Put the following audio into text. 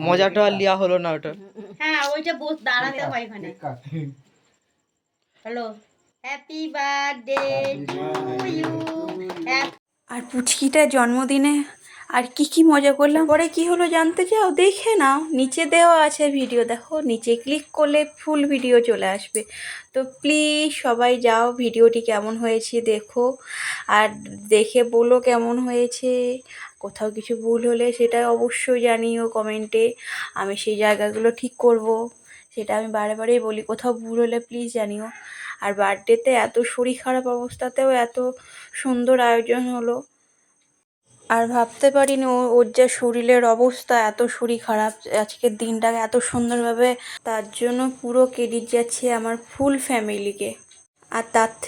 মজাটা আর লিয়া হলো না ওটা। হ্যাঁ ওইটা দাঁড়াতে হয় এখানে। Hello, happy birthday to you. আর পুচকিটার জন্মদিনে আর কি মজা করলাম, পরে কি হলো জানতে চাও? দেখে নাও, নিচে দেওয়া আছে ভিডিও, দেখো নিচে ক্লিক করলে ফুল ভিডিও চলে আসবে। তো প্লিজ সবাই যাও, ভিডিওটি কেমন হয়েছে দেখো, আর দেখে বলো কেমন হয়েছে। কোথাও কিছু ভুল হলে সেটা অবশ্যই জানিও কমেন্টে, আমি সেই জায়গাগুলো ঠিক করব। সেটা আমি বারে বারেই বলি, কোথাও ভুল হলে প্লিজ জানিও। আর বার্থডেতে এত শরীর খারাপ অবস্থাতেও এত সুন্দর আয়োজন হলো, আর ভাবতে পারিনি ওর যা শরীরের অবস্থা, এত শরীর খারাপ, আজকের দিনটাকে এত সুন্দরভাবে, তার জন্য পুরো ক্রেডিট যাচ্ছে আমার ফুল ফ্যামিলিকে। আর তার